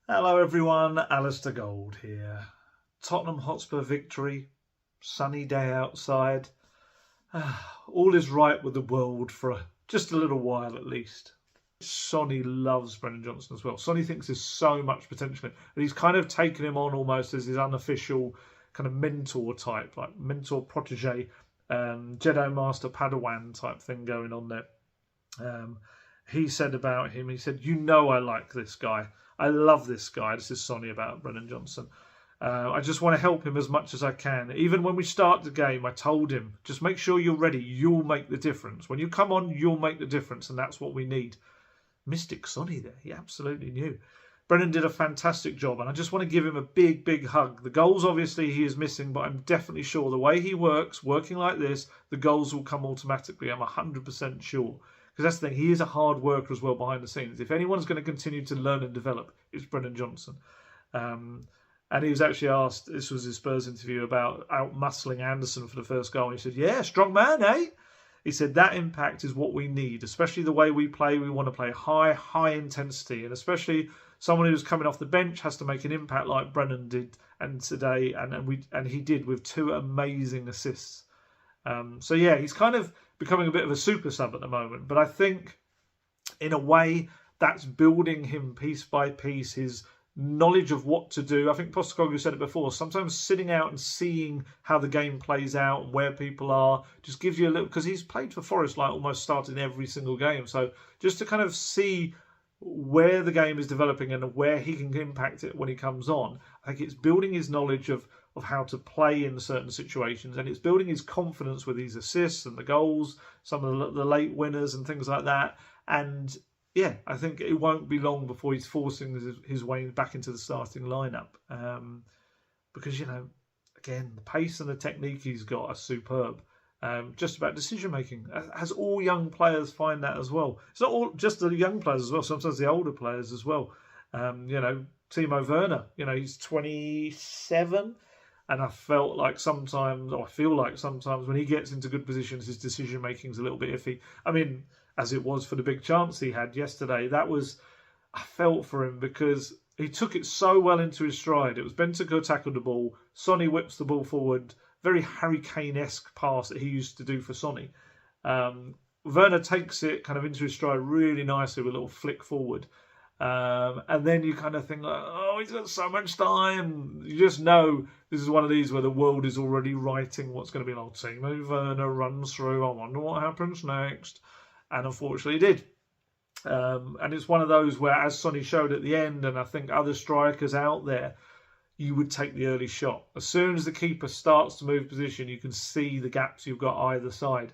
Hello everyone, Alistair Gold here. Tottenham Hotspur victory, sunny day outside. All is right with the world for just a little while at least. Sonny loves Brennan Johnson as well. Sonny thinks there's so much potential, and he's kind of taken him on almost as his unofficial kind of mentor type, like mentor protege, Jedi Master Padawan type thing going on there. He said about him, he said, I like this guy. I love this guy. This is Sonny about Brennan Johnson. I just want to help him as much as I can. Even when we start the game, I told him, just make sure you're ready. You'll make the difference. When you come on, you'll make the difference, and that's what we need. Mystic Sonny there. He absolutely knew. Brennan did a fantastic job, and I just want to give him a big, big hug. The goals, obviously, he is missing, but I'm definitely sure the way he works, working like this, the goals will come automatically. I'm 100% sure. Because that's the thing, he is a hard worker as well behind the scenes. If anyone's going to continue to learn and develop, it's Brennan Johnson. And he was actually asked, this was his Spurs interview, about out-muscling Anderson for the first goal. And he said, yeah, strong man, eh? He said, that impact is what we need, especially the way we play. We want to play high intensity. And especially someone who's coming off the bench has to make an impact like Brennan did and today. And he did with 2 amazing assists. So yeah, he's kind of becoming a bit of a super sub at the moment, but I think in a way that's building him piece by piece, his knowledge of what to do. I think Postecoglou said it before, sometimes sitting out and seeing how the game plays out and where people are just gives you a little, because he's played for Forest like almost starting every single game, so just to kind of see where the game is developing and where he can impact it when he comes on, I think it's building his knowledge of how to play in certain situations, and it's building his confidence with these assists and the goals, some of the late winners and things like that. And yeah, I think it won't be long before he's forcing his way back into the starting lineup, because again, the pace and the technique he's got are superb. Just about decision making, as all young players find that as well. It's not all just the young players as well, sometimes the older players as well. Timo Werner, he's 27, and I feel like sometimes when he gets into good positions, his decision making is a little bit iffy. I mean, as it was for the big chance he had yesterday, I felt for him because he took it so well into his stride. It was Bentancur tackled the ball, Sonny whips the ball forward, very Harry Kane-esque pass that he used to do for Sonny. Werner takes it kind of into his stride really nicely with a little flick forward. And then you kind of think, he's got so much time. You just know this is one of these where the world is already writing what's going to be like. Timo Werner runs through, I wonder what happens next. And unfortunately he did. And it's one of those where, as Sonny showed at the end, and I think other strikers out there, you would take the early shot. As soon as the keeper starts to move position, you can see the gaps you've got either side.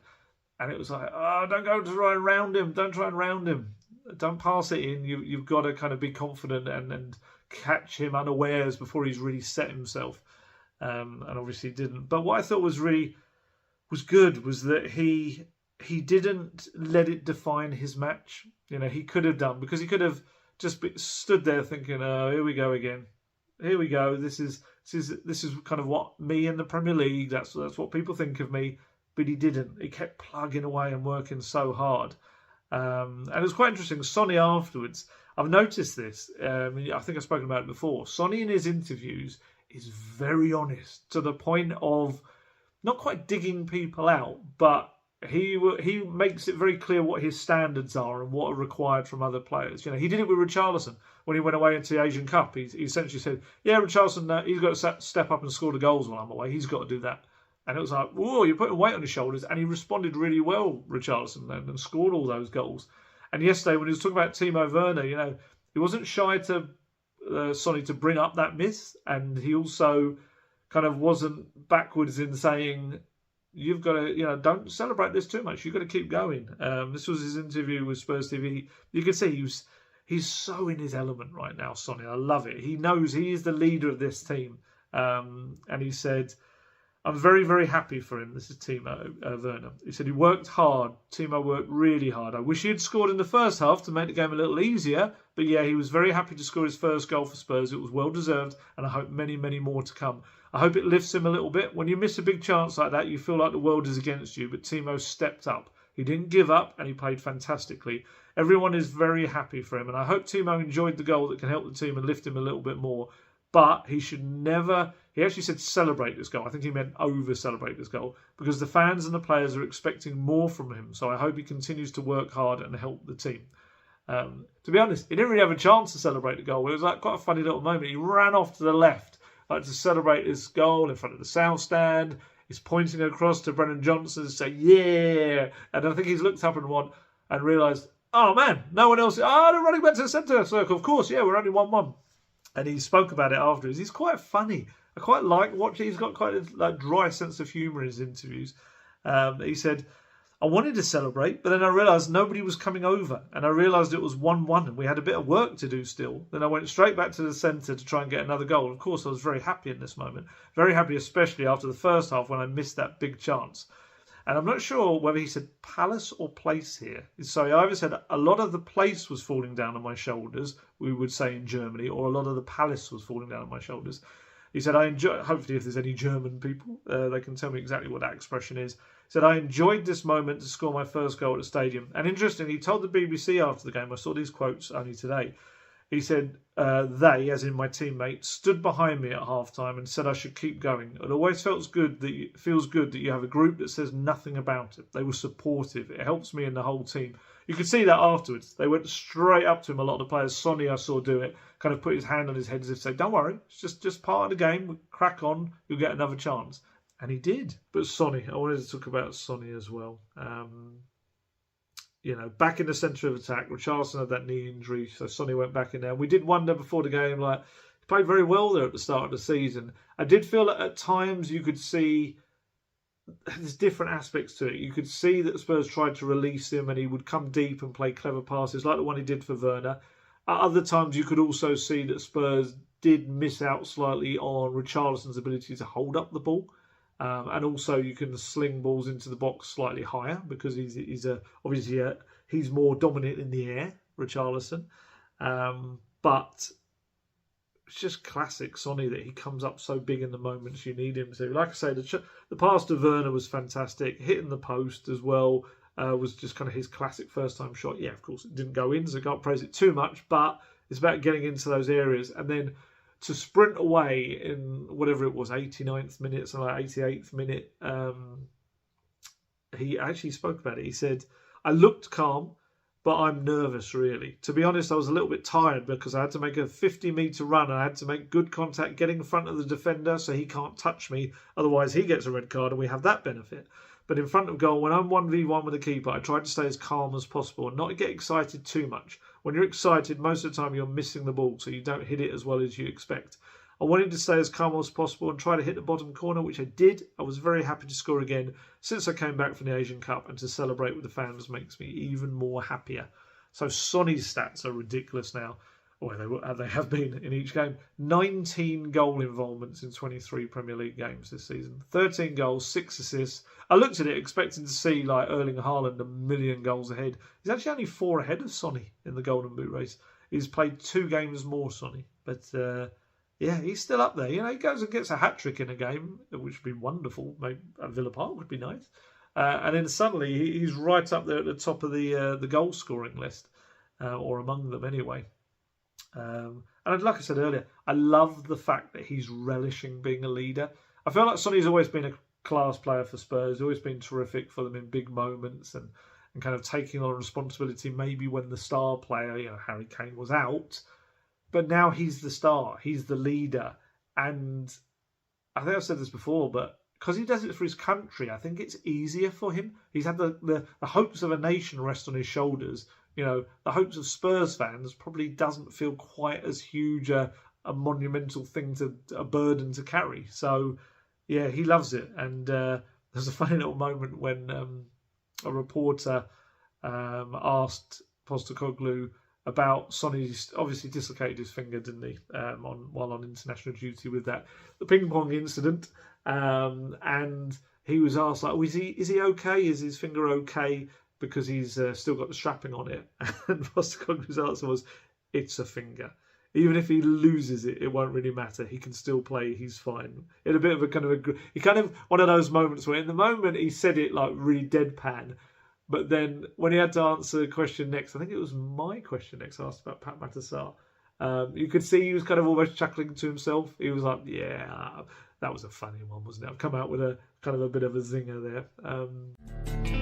And it was like, don't go to try and round him. Don't try and round him. Don't pass it in. You've got to kind of be confident and catch him unawares before he's really set himself. And obviously didn't. But what I thought was good was that he didn't let it define his match. He could have done, because he could have just stood there thinking, here we go again. Here we go. This is kind of what me in the Premier League. That's what people think of me. But he didn't. He kept plugging away and working so hard. And it was quite interesting. Sonny afterwards, I've noticed this. I think I've spoken about it before. Sonny in his interviews is very honest, to the point of not quite digging people out, but he makes it very clear what his standards are and what are required from other players. He did it with Richarlison when he went away into the Asian Cup. He essentially said, yeah, Richarlison, he's got to step up and score the goals while I'm away. He's got to do that. And it was like, whoa, you're putting weight on his shoulders. And he responded really well, Richarlison, then, and scored all those goals. And yesterday, when he was talking about Timo Werner, he wasn't shy to Sonny to bring up that miss. And he also kind of wasn't backwards in saying, you've got to, don't celebrate this too much. You've got to keep going. This was his interview with Spurs TV. You can see he's so in his element right now, Sonny. I love it. He knows he is the leader of this team. And he said, I'm very, very happy for him. This is Timo Werner. He said he worked hard. Timo worked really hard. I wish he had scored in the first half to make the game a little easier. But yeah, he was very happy to score his first goal for Spurs. It was well deserved. And I hope many, many more to come. I hope it lifts him a little bit. When you miss a big chance like that, you feel like the world is against you. But Timo stepped up. He didn't give up, and he played fantastically. Everyone is very happy for him, and I hope Timo enjoyed the goal that can help the team and lift him a little bit more. But he should never, he actually said celebrate this goal. I think he meant over-celebrate this goal, because the fans and the players are expecting more from him. So I hope he continues to work hard and help the team. To be honest, he didn't really have a chance to celebrate the goal. It was like quite a funny little moment. He ran off to the left to celebrate his goal in front of the south stand. He's pointing across to Brennan Johnson to say, yeah. And I think he's looked up and realised, oh man, no one else. Oh, they're running back to the centre circle. Of course, yeah, we're only 1-1. And he spoke about it afterwards. He's quite funny. I quite like watching. He's got quite a dry sense of humour in his interviews. He said, I wanted to celebrate, but then I realised nobody was coming over. And I realised it was 1-1 and we had a bit of work to do still. Then I went straight back to the centre to try and get another goal. Of course, I was very happy in this moment. Very happy, especially after the first half when I missed that big chance. And I'm not sure whether he said palace or place here. So he either said a lot of the place was falling down on my shoulders, we would say in Germany, or a lot of the palace was falling down on my shoulders. He said, I enjoy, hopefully if there's any German people, they can tell me exactly what that expression is. He said, I enjoyed this moment to score my first goal at the stadium. And interestingly, he told the BBC after the game, I saw these quotes only today, he said, they, as in my teammates, stood behind me at half-time and said I should keep going. It always feels good that you have a group that says nothing about it. They were supportive. It helps me and the whole team. You could see that afterwards. They went straight up to him, a lot of the players. Sonny, I saw do it, kind of put his hand on his head as if to say, don't worry, it's just part of the game. We'll crack on. You'll get another chance. And he did. But Sonny, I wanted to talk about Sonny as well. Back in the centre of attack, Richarlison had that knee injury, so Sonny went back in there. We did wonder before the game, he played very well there at the start of the season. I did feel that at times you could see there's different aspects to it. You could see that Spurs tried to release him and he would come deep and play clever passes like the one he did for Werner. At other times you could also see that Spurs did miss out slightly on Richarlison's ability to hold up the ball. And also you can sling balls into the box slightly higher because he's more dominant in the air, Richarlison. But it's just classic Sonny that he comes up so big in the moments you need him to. Like I say, the pass to Werner was fantastic. Hitting the post as well was just kind of his classic first-time shot. Yeah, of course, it didn't go in, so I can't praise it too much. But it's about getting into those areas and then to sprint away in whatever it was, 89th minute, something like 88th minute. He actually spoke about it. He said, I looked calm, but I'm nervous, really. To be honest, I was a little bit tired because I had to make a 50-metre run. I had to make good contact, getting in front of the defender so he can't touch me. Otherwise, he gets a red card and we have that benefit. But in front of goal, when I'm 1v1 with the keeper, I tried to stay as calm as possible and not get excited too much. When you're excited, most of the time you're missing the ball, so you don't hit it as well as you expect. I wanted to stay as calm as possible and try to hit the bottom corner, which I did. I was very happy to score again since I came back from the Asian Cup, and to celebrate with the fans makes me even more happier. So Sonny's stats are ridiculous now. Well, they have been in each game. 19 goal involvements in 23 Premier League games this season. 13 goals, 6 assists. I looked at it expecting to see Erling Haaland a million goals ahead. He's actually only 4 ahead of Sonny in the Golden Boot race. He's played 2 games more, Sonny. But he's still up there. He goes and gets a hat-trick in a game, which would be wonderful. Maybe at Villa Park would be nice. And then suddenly he's right up there at the top of the goal-scoring list, or among them anyway. And like I said earlier, I love the fact that he's relishing being a leader. I feel like Sonny's always been a class player for Spurs, always been terrific for them in big moments and kind of taking on responsibility maybe when the star player, Harry Kane, was out. But now he's the star, he's the leader. And I think I've said this before, but because he does it for his country, I think it's easier for him. He's had the hopes of a nation rest on his shoulders. The hopes of Spurs fans probably doesn't feel quite as huge a monumental thing, a burden to carry. So, yeah, he loves it. And there's a funny little moment when a reporter asked Postecoglou about Sonny's obviously dislocated his finger, didn't he, while on international duty with the ping pong incident. And he was asked, is he okay? Is his finger okay? Because he's still got the strapping on it. And Postecoglou's answer was, it's a finger. Even if he loses it, it won't really matter. He can still play. He's fine. In a bit of one of those moments where in the moment he said it really deadpan, But then when he had to answer the question next, I think it was my question next, asked about Pat Matassar. You could see he was kind of almost chuckling to himself. He was like, yeah, that was a funny one, wasn't it? I've come out with a kind of a bit of a zinger there.